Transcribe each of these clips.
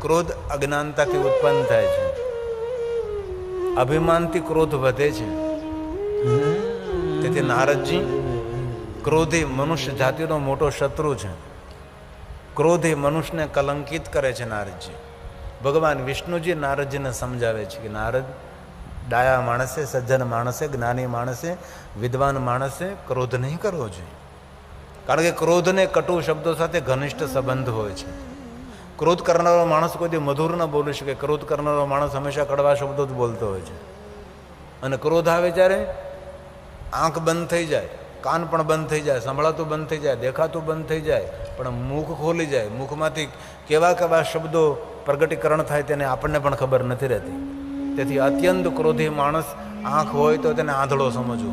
ક્રોધ અજ્ઞાનતાથી ઉત્પન્ન થાય છે, અભિમાનથી ક્રોધ વધે છે. તેથી નારદજી, ક્રોધ એ મનુષ્ય જાતિનો મોટો શત્રુ છે. ક્રોધ એ મનુષ્યને કલંકિત કરે છે. નારદજી, ભગવાન વિષ્ણુજી નારદજીને સમજાવે છે કે નારદ, ડાયા માણસે, સજ્જન માણસે, જ્ઞાની માણસે, વિદ્વાન માણસે ક્રોધ નહીં કરવો જોઈએ. કારણ કે ક્રોધને કટુ શબ્દો સાથે ઘનિષ્ઠ સંબંધ હોય છે. ક્રોધ કરનારો માણસ કોઈ મધુર ન બોલી શકે. ક્રોધ કરનારો માણસ હંમેશા કડવા શબ્દો જ બોલતો હોય છે. અને ક્રોધ આવે ત્યારે આંખ બંધ થઈ જાય, કાન પણ બંધ થઈ જાય, સંભળાતું બંધ થઈ જાય, દેખાતું બંધ થઈ જાય, પણ મુખ ખોલી જાય. મુખમાંથી કેવા કેવા શબ્દો પ્રગટીકરણ થાય તેને આપણને પણ ખબર નથી રહેતી. તેથી અત્યંત ક્રોધી માણસ આંખ હોય તો તેને આંધળો સમજવો.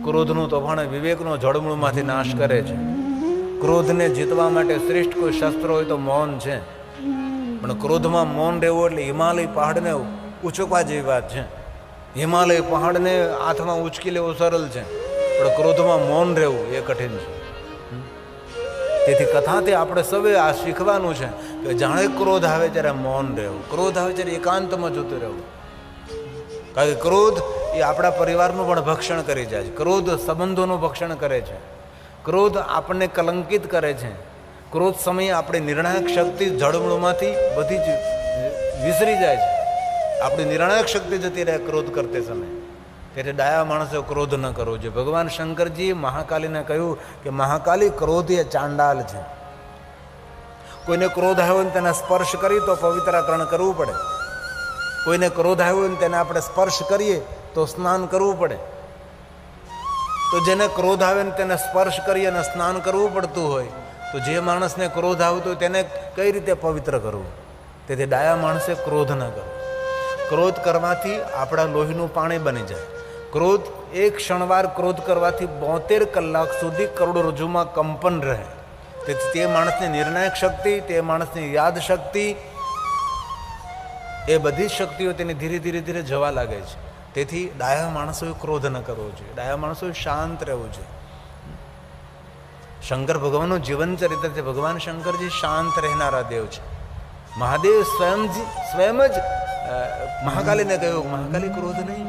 ક્રોધનું તોફાન વિવેકનો જળમૂળમાંથી નાશ કરે છે. ક્રોધને જીતવા માટે શ્રેષ્ઠ કોઈ શસ્ત્ર હોય તો મૌન છે. પણ ક્રોધમાં મૌન રહેવું એટલે હિમાલય પહાડને ઉચકવા જેવી વાત છે. હિમાલય પહાડને હાથમાં ઉચકી લેવું સરળ છે, પણ ક્રોધમાં મૌન રહેવું એ કઠિન છે. તેથી કથાથી આપણે સૌએ આ શીખવાનું છે કે જાણે ક્રોધ આવે ત્યારે મૌન રહેવું, ક્રોધ આવે ત્યારે એકાંતમાં જતું રહેવું. કારણ કે ક્રોધ એ આપણા પરિવારનું પણ ભક્ષણ કરી જાય છે. ક્રોધ સંબંધોનું ભક્ષણ કરે છે. ક્રોધ આપણને કલંકિત કરે છે. ક્રોધ સમયે આપણી નિર્ણાયક શક્તિ જળમૂળમાંથી બધી જ વિસરી જાય છે. આપણી નિર્ણાયક શક્તિ જતી રહે ક્રોધ કરતે સમયે. ત્યારે ડાયા માણસો ક્રોધ ન કરવો જોઈએ. ભગવાન શંકરજીએ મહાકાલીને કહ્યું કે મહાકાલી, ક્રોધ એ ચાંડાલ છે. કોઈને ક્રોધ આવ્યો ને તેને સ્પર્શ કરી તો પવિત્રાકરણ કરવું પડે. કોઈને ક્રોધ આવ્યો ને તેને આપણે સ્પર્શ કરીએ તો સ્નાન કરવું પડે. તો જેને ક્રોધ આવે ને તેને સ્પર્શ કરી અને સ્નાન કરવું પડતું હોય, તો જે માણસને ક્રોધ આવતો હોય તેને કઈ રીતે પવિત્ર કરવું? તેથી ડાયા માણસે ક્રોધ ન કરવો. ક્રોધ કરવાથી આપણા લોહીનું પાણી બની જાય. ક્રોધ એક ક્ષણવાર ક્રોધ કરવાથી 72 કલાક સુધી કરોડરજ્જુમાં કંપન રહે. તેથી તે માણસની નિર્ણાયક શક્તિ, તે માણસની યાદ શક્તિ, એ બધી શક્તિઓ તેની ધીરે ધીરે ધીરે જવા લાગે છે. તેથી ડાયા માણસોએ ક્રોધ ન કરવો જોઈએ. ડાયા માણસોએ શાંત રહેવું જોઈએ. શંકર ભગવાનનું જીવન ચરિત્ર છે. ભગવાન શંકરજી શાંત રહેનારા દેવ છે. મહાદેવ સ્વયં જ મહાકાલીને કહ્યું, મહાકાલી ક્રોધ નહીં,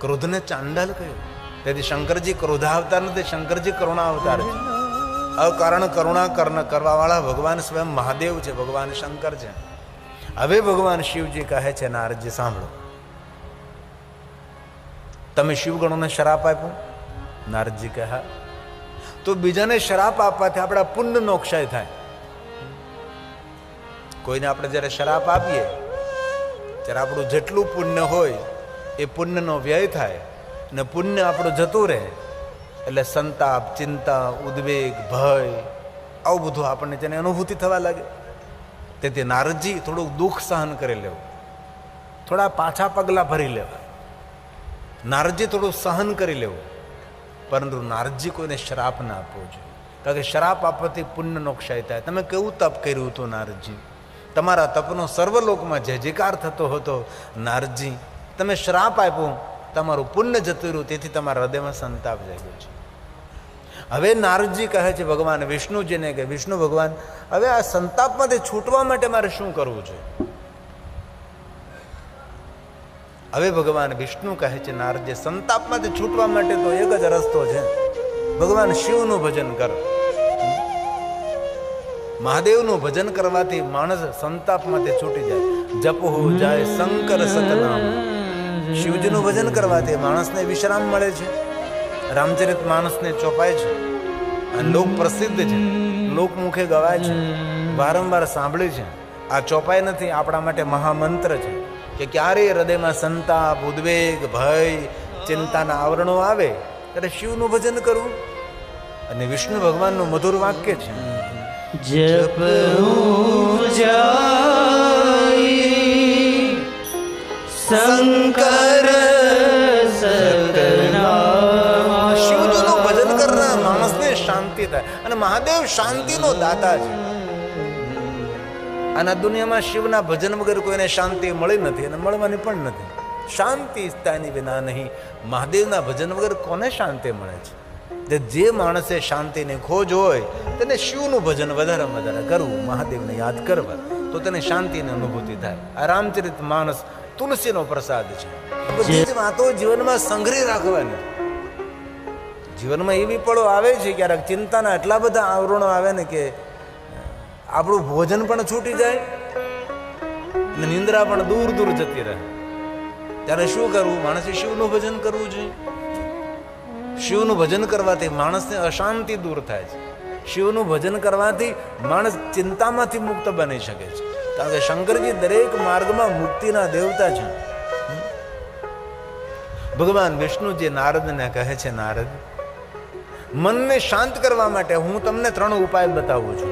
ક્રોધને ચાંડાલ કહ્યું. તેથી શંકરજી ક્રોધાવતાર નથી, શંકરજી કરુણા અવતાર છે. અકારણ કરુણા કરવાવાળા ભગવાન સ્વયં મહાદેવ છે, ભગવાન શંકર છે. હવે ભગવાન શિવજી કહે છે, નારદજી સાંભળો, તમે શિવગણોને શ્રાપ આપ્યો? નારદજી કહે હા. તો બીજાને શ્રાપ આપવાથી આપણા પુણ્યનો ક્ષય થાય. કોઈને આપણે જ્યારે શ્રાપ આપીએ ત્યારે આપણું જેટલું પુણ્ય હોય એ પુણ્યનો વ્યય થાય અને પુણ્ય આપણું જતું રહે. એટલે સંતાપ, ચિંતા, ઉદ્વેગ, ભય, આવું બધું આપણને તેની અનુભૂતિ થવા લાગે. તેથી નારદજી થોડુંક દુઃખ સહન કરી લેવું, થોડા પાછા પગલાં ભરી લેવા. નારદજી થોડું સહન કરી લેવું, પરંતુ નારદજી કોઈને શ્રાપ ના આપવો જોઈએ. કારણ કે શ્રાપ આપવાથી પુણ્યનો ક્ષય થાય. તમે કેવું તપ કર્યું હતું નારદજી? તમારા તપનો સર્વલોકમાં જય જયકાર થતો હતો. નારદજી, તમે શ્રાપ આપ્યો, તમારું પુણ્ય જતું રહ્યું, તેથી તમારા હૃદયમાં સંતાપ જાગ્યો છે. હવે નારદજી કહે છે ભગવાન વિષ્ણુજીને કે વિષ્ણુ ભગવાન, હવે આ સંતાપમાંથી છૂટવા માટે મારે શું કરવું જોઈએ? હવે ભગવાન વિષ્ણુ કહે છે, નારદજી, સંતાપમાંથી છૂટવા માટે તો એક જ રસ્તો છે, ભગવાન શિવનું ભજન કરો. મહાદેવનું ભજન કરવાથી માણસ સંતાપમાંથી છૂટી જાય. જપ હો જાય શંકર સતનામ. શિવજીનું ભજન કરવાથી માણસને વિશ્રામ મળે છે. રામચરિત માનસને ચોપાય છે અને લોક પ્રસિદ્ધ છે, લોકમુખે ગવાય છે, વારંવાર સાંભળ્યું છે. આ ચોપાય નથી, આપણા માટે મહામંત્ર છે કે ક્યારેય હૃદયમાં સંતાપ, ઉદ્વેગ, ભય, ચિંતાના આવરણો આવે ત્યારે શિવનું ભજન કરવું. અને વિષ્ણુ ભગવાનનું મધુર વાક્ય છે, જપ જાય શંકર સતનામ. શિવજીનું ભજન કરનાર માણસને શાંતિ થાય. અને મહાદેવ શાંતિનો દાતા છે. અને આ દુનિયામાં શિવના ભજન વગર કોઈને શાંતિ મળી નથી અને મળવાની પણ નથી. શાંતિ સ્થાની વિના નહીં. મહાદેવના ભજન વગર કોને શાંતિ મળે છે? જે માણસે શાંતિની ખોજ હોય તેને શિવનું ભજન વધારે કરવું, મહાદેવને યાદ કરવા. તો તેને શાંતિની અનુભૂતિ થાય. આ રામચરિત માનસ તુલસીનો પ્રસાદ છે. બધી જ વાતો જીવનમાં સંગ્રહી રાખવાની. જીવનમાં એવી પળો આવે છે ક્યારેક ચિંતાના એટલા બધા આવરણો આવે ને કે આપણું ભોજન પણ છૂટી જાય અને નિંદ્રા પણ દૂર દૂર જતી રહે. ત્યારે શું કરવું? માણસે શિવનું ભજન કરવું જોઈએ. શિવનું ભજન કરવાથી માણસને અશાંતિ દૂર થાય છે. શિવનું ભજન કરવાથી માણસ ચિંતામાંથી મુક્ત બની શકે છે. કારણ કે શંકરજી દરેક માર્ગમાં મુક્તિના દેવતા છે. ભગવાન વિષ્ણુજી નારદને કહે છે, નારદ, મનને શાંત કરવા માટે હું તમને 3 ઉપાય બતાવું છું.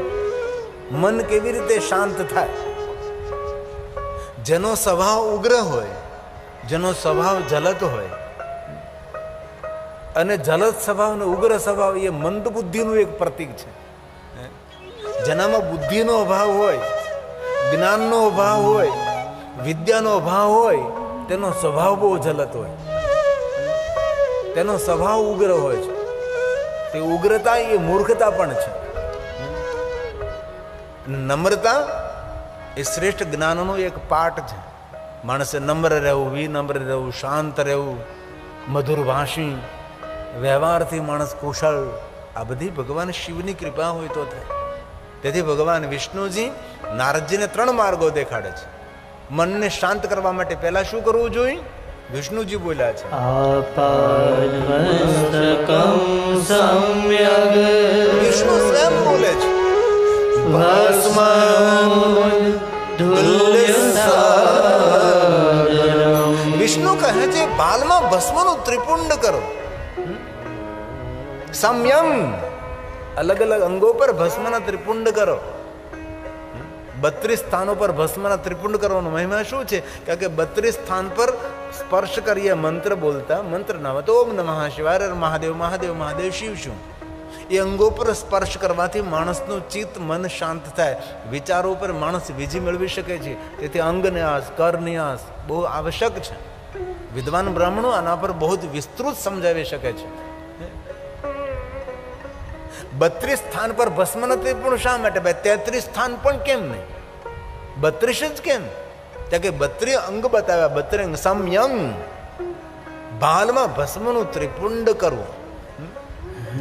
મન કેવી રીતે શાંત થાય? જેનો સ્વભાવ ઉગ્ર હોય, જેનો સ્વભાવ જલત હોય, અને જલત સ્વભાવ ને ઉગ્ર સ્વભાવ એ મંદ બુદ્ધિનું એક પ્રતીક છે. જેનામાં બુદ્ધિનો અભાવ હોય, જ્ઞાનનો અભાવ હોય, વિદ્યાનો અભાવ હોય, તેનો સ્વભાવ બહુ જલત હોય, તેનો સ્વભાવ ઉગ્ર હોય છે. તે ઉગ્રતા એ મૂર્ખતા પણ છે. નમ્રતા એ શ્રેષ્ઠ જ્ઞાનનો એક પાઠ છે. માણસે નમ્ર રહેવું, વિનમ્ર રહેવું, શાંત રહેવું, મધુર ભાષી, વ્યવહારથી માણસ કુશળ, આ બધી ભગવાન શિવની કૃપા હોય તો થાય. તેથી ભગવાન વિષ્ણુજી નારદજીને 3 માર્ગો દેખાડે છે. મનને શાંત કરવા માટે પહેલા શું કરવું જોઈએ? વિષ્ણુજી બોલ્યા છે, આપાદમસ્તકં સમ્યગ વિષ્ણુ સ્વયં બોલે છે, વિષ્ણુ કહે છે બાલમાં ભસ્મનું ત્રિપુંડ કરો. સંયમ, અલગ અલગ અંગો પર ભસ્મના ત્રિપુંડ કરો. 32 સ્થાનો પર ભસ્મના ત્રિપુંડ કરવાનો મહિમા શું છે? કારણ કે 32 સ્થાન પર સ્પર્શ કરીએ મંત્ર બોલતા, મંત્ર નામ તો ઓમ નમઃ શિવાય, મહાદેવ મહાદેવ મહાદેવ શિવ શું. એ અંગો પર સ્પર્શ કરવાથી માણસનું ચિત્ત મન શાંત થાય. વિચારો પર માણસ વિજય મેળવી શકે છે. તેથી અંગ ન્યાસ, કર ન્યાસ બહુ આવશ્યક છે. વિદ્વાન બ્રાહ્મણો આના પર બહુ જ વિસ્તૃત સમજાવી શકે છે. 32 સ્થાન પર ભસ્મના ત્રિપુંડ શા માટે? 33 સ્થાન પણ કેમ નહીં? 32 જ કેમ? કારણ કે 32 અંગ બતાવ્યા. 32 અંગ સંયમ, ભાલમાં ભસ્મનું ત્રિપુંડ કરવું,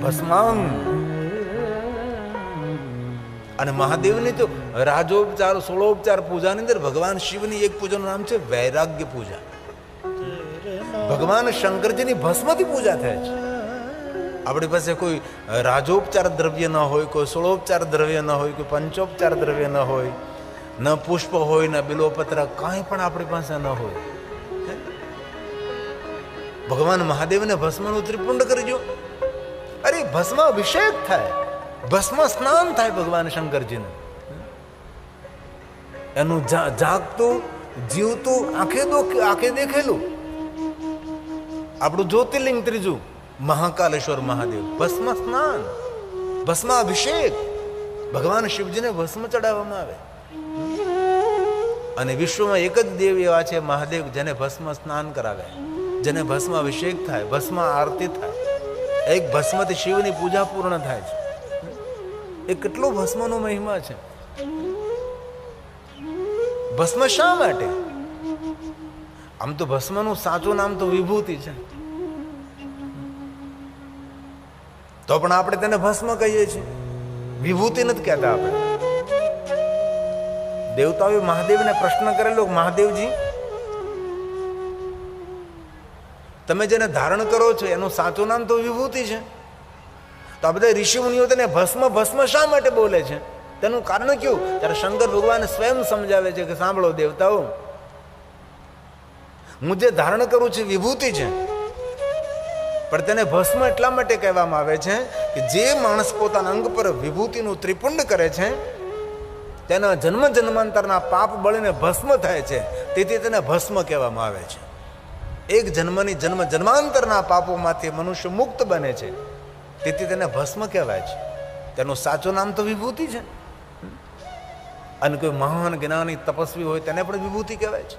ભસ્માંગ. અને મહાદેવની તો રાજોપચાર, 16 પૂજાની અંદર ભગવાન શિવની એક પૂજાનું નામ છે વૈરાગ્ય પૂજા. ભગવાન શંકરજીની ભસ્મથી પૂજા થાય છે. આપણી પાસે કોઈ રાજોપચાર દ્રવ્ય ન હોય, કોઈ 16 દ્રવ્ય ન હોય, કોઈ પંચોપચાર દ્રવ્ય ન હોય, ન પુષ્પ હોય, ન બિલોપત્ર, કાંઈ પણ આપણી પાસે ન હોય. ભગવાન મહાદેવને ભસ્મનું ત્રિપુંડ કરજો. અરે ભસ્મ અભિષેક થાય, ભસ્મ સ્નાન થાય ભગવાન શંકરજીને. એનું જાગતું જીવતું આંખે દેખેલું આપણું જ્યોતિર્લિંગ ત્રીજું મહાકાલેશ્વર મહાદેવ, ભસ્મ સ્નાન, ભસ્મ અભિષેક. ભગવાન શિવજીને ભસ્મ ચડાવવામાં આવે. અને વિશ્વમાં એક જ દેવ એવા છે મહાદેવ, જેને ભસ્મ સ્નાન કરાવે, જેને ભસ્મ અભિષેક થાય, ભસ્મ આરતી થાય. એક ભસ્મથી શિવની પૂજા પૂર્ણ થાય છે. એ કેટલો ભસ્મનો મહિમા છે. ભસ્મ શા માટે? આમ તો ભસ્મનું સાચું નામ તો વિભૂતિ છે, તો પણ આપણે તેને ભસ્મ કહીએ છીએ, વિભૂતિ નથી કહેતા આપણે. દેવતાઓએ મહાદેવને પ્રશ્ન કરેલો, મહાદેવજી તમે જેને ધારણ કરો છો એનું સાચું નામ તો વિભૂતિ છે, તો આ બધા ઋષિ મુનિઓ તેને ભસ્મ ભસ્મ શા માટે બોલે છે? તેનું કારણ કયું? ત્યારે શંકર ભગવાન સ્વયં સમજાવે છે કે સાંભળો દેવતાઓ, હું જે ધારણ કરું છું વિભૂતિ છે, પણ તેને ભસ્મ એટલા માટે કહેવામાં આવે છે કે જે માણસ પોતાના અંગ પર વિભૂતિનું ત્રિપુંડ કરે છે તેના જન્મ જન્માંતરના પાપ બળીને ભસ્મ થાય છે, તેથી તેને ભસ્મ કહેવામાં આવે છે. એક જન્મની જન્મ જન્માંતરના પાપોમાંથી મનુષ્ય મુક્ત બને છે, તેથી તેને ભસ્મ કહેવાય છે. તેનું સાચું નામ તો વિભૂતિ છે. અને કોઈ મહાન જ્ઞાની તપસ્વી હોય તેને પણ વિભૂતિ કહેવાય છે.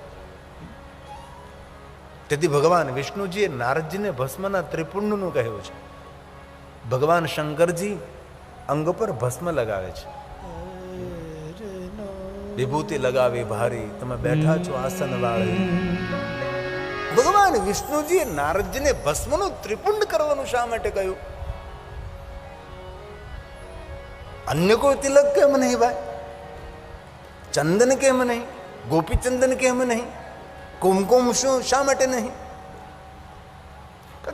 તેથી ભગવાન વિષ્ણુજીએ નારદજીને ભસ્મના ત્રિપુંડનું કહ્યું છે. ભગવાન શંકરજી અંગ પર ભસ્મ લગાવે છે. વિભૂતિ લગાવી ભારી, તમે બેઠા છો આસન વાળી. ભગવાન વિષ્ણુજીએ નારદજીને ભસ્મનું ત્રિપુંડ કરવાનું શા માટે કહ્યું? અન્ય કોઈ તિલક કેમ નહીં ભાઈ? ચંદન કેમ નહીં? ગોપી ચંદન કેમ નહીં? કુમકુમ શું શા માટે નહીં?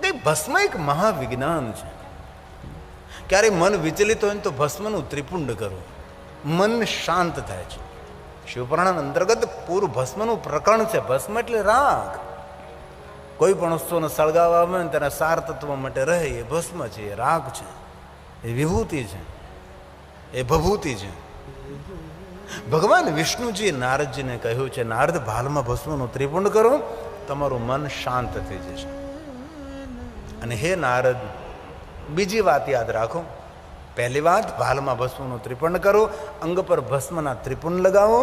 કે ભસ્મ એક મહાવિજ્ઞાન છે. ક્યારે મન વિચલિત હોય તો ભસ્મનું ત્રિપુંડ કરો, મન શાંત થાય છે. શિવપુરાણ અંતર્ગત પૂરું ભસ્મનું પ્રકરણ છે. ભસ્મ એટલે રાગ. કોઈ પણ વસ્તુને સળગાવવા આવે ને તેના સાર તત્વ માટે રહે એ ભસ્મ છે, એ રાગ છે, એ વિભૂતિ છે, એ ભભૂતિ છે. ભગવાન વિષ્ણુજીએ નારદજીને કહ્યું છે, નારદ ભાલમાં ભસ્મનું ત્રિપુંડ કરો, તમારું મન શાંત થઈ જશે. અને હે નારદ, બીજી વાત યાદ રાખો. પહેલી વાત, ભાલમાં ભસ્મનું ત્રિપુંડ કરો, અંગ પર ભસ્મના ત્રિપુંડ લગાવો.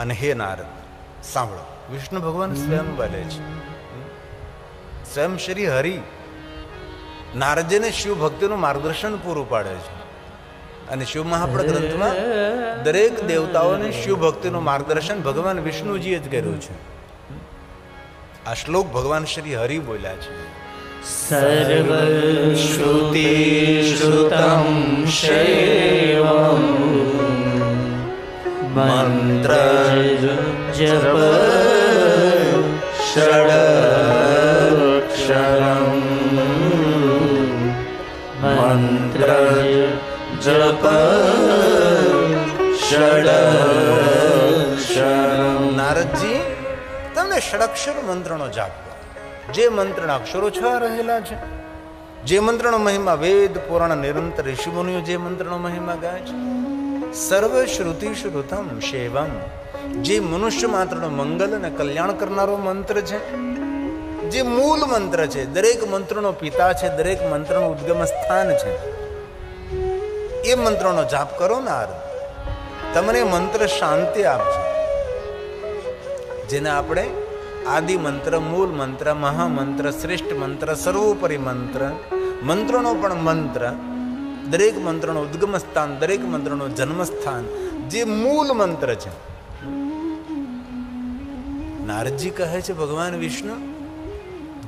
અને હે નારદ સાંભળો, વિષ્ણુ ભગવાન સ્વયં બોલે છે, સ્વયં શ્રી હરિ નારદજીને શિવ ભક્તિનું માર્ગદર્શન પૂરું પાડે છે. અને શિવ મહાપુરાણ ગ્રંથમાં દરેક દેવતાઓને શિવ ભક્તિનું માર્ગદર્શન ભગવાન વિષ્ણુજીએ જ કર્યું છે. આ શ્લોક ભગવાન શ્રી હરિ બોલ્યા છે. સર્વશ્રુતિ શ્રુતમ શૈવમ મંત્ર જપ ષડક્ષરમ મંત્ર જપ ષડક્ષરમ. નારદજી, તમને ષડક્ષર મંત્રનો જાપ કરો. જે મંત્રના અક્ષરો 6 રહેલા છે, જે મંત્રનો મહિમા વેદ પુરાણ નિરંતર ઋષિમુનિઓ જે મંત્રનો મહિમા ગાય છે. સર્વ શ્રુતિ શ્રુતમ શૈવમ, જે મનુષ્ય માત્રનો મંગલ અને કલ્યાણ કરનારો મંત્ર છે, જે મૂળ મંત્ર છે, દરેક મંત્રનો પિતા છે, દરેક મંત્રનું ઉદ્ગમ સ્થાન છે, એ મંત્રનો જાપ કરો નારદ. તમને મંત્ર શાંતિ આપશે. જેને આપણે આદિ મંત્ર, મૂળ મંત્ર, મહામંત્ર, શ્રેષ્ઠ મંત્ર, સર્વોપરી મંત્ર, મંત્રોનો પણ મંત્ર, દરેક મંત્રનો ઉદ્ગમ સ્થાન, દરેક મંત્રનો જન્મસ્થાન, જે મૂળ મંત્ર છે. નારદજી કહે છે ભગવાન વિષ્ણુ,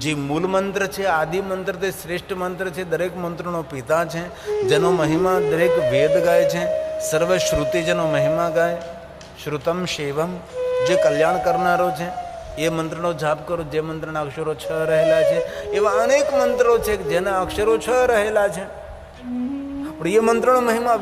જે મૂળ મંત્ર છે, આદિ મંત્ર, તે શ્રેષ્ઠ મંત્ર છે, દરેક મંત્રનો પિતા છે, જેનો મહિમા દરેક વેદ ગાય છે, સર્વ શ્રુતિ જેનો મહિમા ગાય. શ્રુતમ શૈવમ, જે કલ્યાણ કરનારો છે, એ મંત્રનો જાપ કરો. જે મંત્રના અક્ષરો 6 રહેલા છે, એવા અનેક મંત્રો છે જેના અક્ષરો 6 રહેલા છે. પણ એ મંત્રનો મહિમા